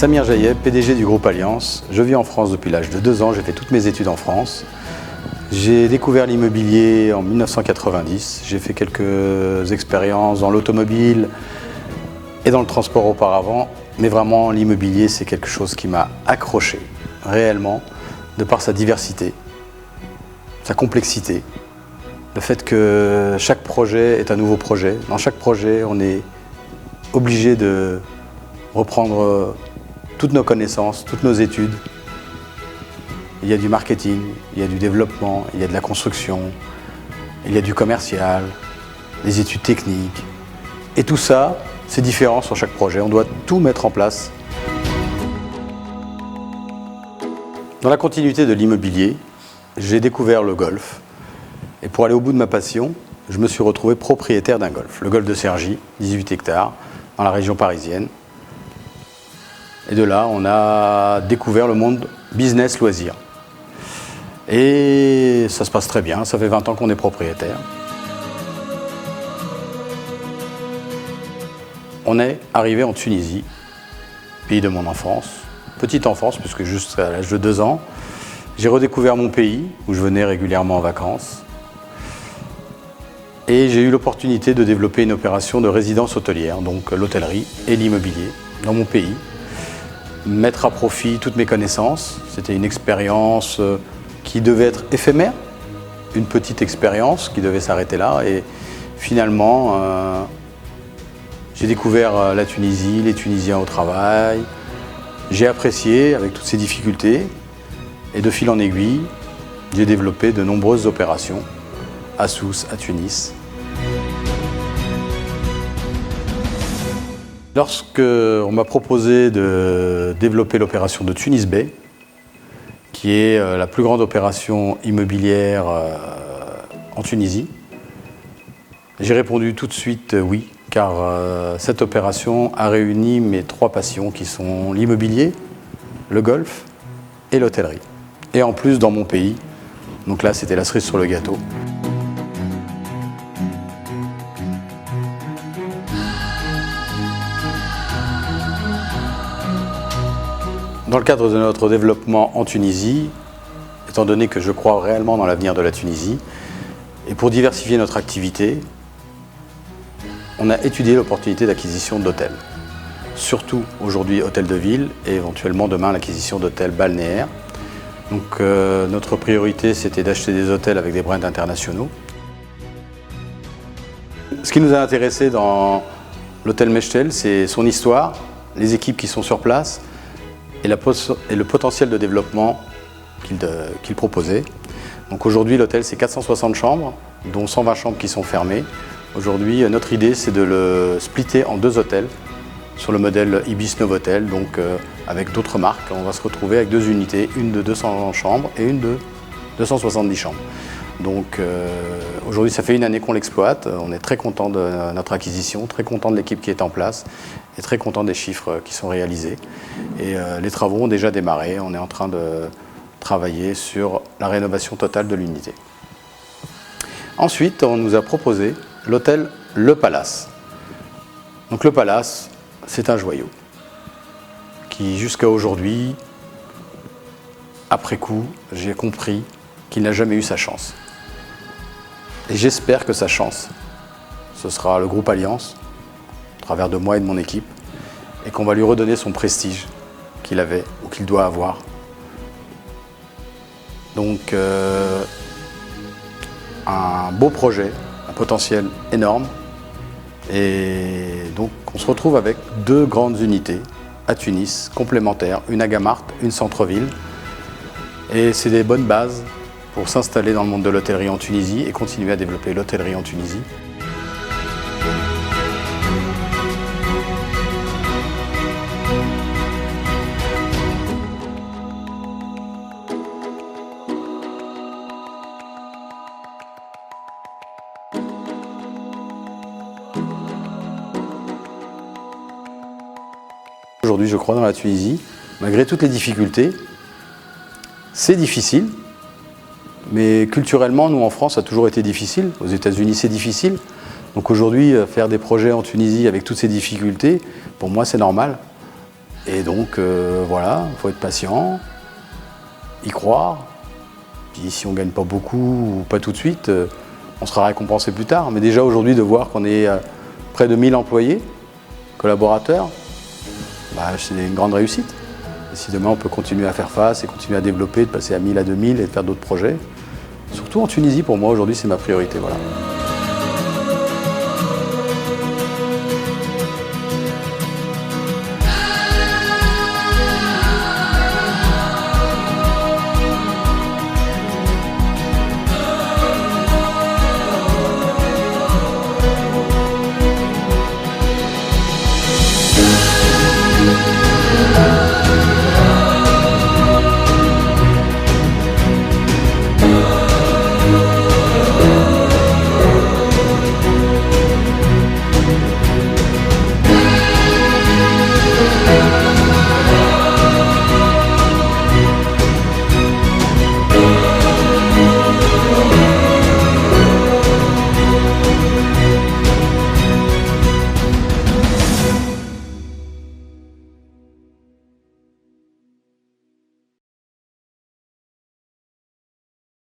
Samir Jayeb, PDG du groupe Alliance. Je vis en France depuis l'âge de 2 ans, j'ai fait toutes mes études en France. J'ai découvert l'immobilier en 1990. J'ai fait quelques expériences dans l'automobile et dans le transport auparavant. Mais vraiment, l'immobilier, c'est quelque chose qui m'a accroché, réellement, de par sa diversité, sa complexité. Le fait que chaque projet est un nouveau projet. Dans chaque projet, on est obligé de reprendre toutes nos connaissances, toutes nos études. Il y a du marketing, il y a du développement, il y a de la construction, il y a du commercial, des études techniques. Et tout ça, c'est différent sur chaque projet. On doit tout mettre en place. Dans la continuité de l'immobilier, j'ai découvert le golf. Et pour aller au bout de ma passion, je me suis retrouvé propriétaire d'un golf. Le golf de Cergy, 18 hectares, dans la région parisienne. Et de là, on a découvert le monde business-loisir. Et ça se passe très bien, ça fait 20 ans qu'on est propriétaire. On est arrivé en Tunisie, pays de mon enfance, petite enfance, puisque jusqu'à l'âge de 2 ans, j'ai redécouvert mon pays, où je venais régulièrement en vacances. Et j'ai eu l'opportunité de développer une opération de résidence hôtelière, donc l'hôtellerie et l'immobilier, dans mon pays. Mettre à profit toutes mes connaissances. C'était une expérience qui devait être éphémère, une petite expérience qui devait s'arrêter là. Et finalement, j'ai découvert la Tunisie, les Tunisiens au travail. J'ai apprécié avec toutes ces difficultés. Et de fil en aiguille, j'ai développé de nombreuses opérations à Sousse, à Tunis. Lorsqu'on m'a proposé de développer l'opération de Tunis Bay, qui est la plus grande opération immobilière en Tunisie, j'ai répondu tout de suite oui, car cette opération a réuni mes 3 passions qui sont l'immobilier, le golf et l'hôtellerie. Et en plus dans mon pays, donc là c'était la cerise sur le gâteau. Dans le cadre de notre développement en Tunisie, étant donné que je crois réellement dans l'avenir de la Tunisie, et pour diversifier notre activité, on a étudié l'opportunité d'acquisition d'hôtels. Surtout aujourd'hui hôtels de ville et éventuellement demain l'acquisition d'hôtels balnéaires. Donc notre priorité c'était d'acheter des hôtels avec des brands internationaux. Ce qui nous a intéressé dans l'hôtel Mechtel, c'est son histoire, les équipes qui sont sur place, et le potentiel de développement qu'il proposait. Donc aujourd'hui, l'hôtel, c'est 460 chambres, dont 120 chambres qui sont fermées. Aujourd'hui, notre idée, c'est de le splitter en 2 hôtels sur le modèle Ibis Novotel, donc avec d'autres marques. On va se retrouver avec 2 unités, une de 200 chambres et une de 270 chambres. Donc aujourd'hui, ça fait 1 année qu'on l'exploite. On est très content de notre acquisition, très content de l'équipe qui est en place et très content des chiffres qui sont réalisés. Et les travaux ont déjà démarré. On est en train de travailler sur la rénovation totale de l'unité. Ensuite, on nous a proposé l'hôtel Le Palace. Donc le Palace, c'est un joyau qui, jusqu'à aujourd'hui, après coup, j'ai compris qu'il n'a jamais eu sa chance. Et j'espère que sa chance, ce sera le groupe Alliance, à travers de moi et de mon équipe, et qu'on va lui redonner son prestige qu'il avait ou qu'il doit avoir. Donc, un beau projet, un potentiel énorme. Et donc, on se retrouve avec 2 grandes unités à Tunis, complémentaires, une à Gamart, une centre-ville. Et c'est des bonnes bases pour s'installer dans le monde de l'hôtellerie en Tunisie et continuer à développer l'hôtellerie en Tunisie. Aujourd'hui, je crois dans la Tunisie, malgré toutes les difficultés, c'est difficile. Mais culturellement, nous en France, ça a toujours été difficile. Aux États-Unis, c'est difficile. Donc aujourd'hui, faire des projets en Tunisie avec toutes ces difficultés, pour moi, c'est normal. Et donc voilà, il faut être patient, y croire. Puis si on ne gagne pas beaucoup ou pas tout de suite, on sera récompensé plus tard. Mais déjà aujourd'hui de voir qu'on est près de 1000 employés, collaborateurs, c'est une grande réussite. Et si demain on peut continuer à faire face et continuer à développer, de passer à 1000 à 2000 et de faire d'autres projets, surtout en Tunisie pour moi aujourd'hui c'est ma priorité. Voilà.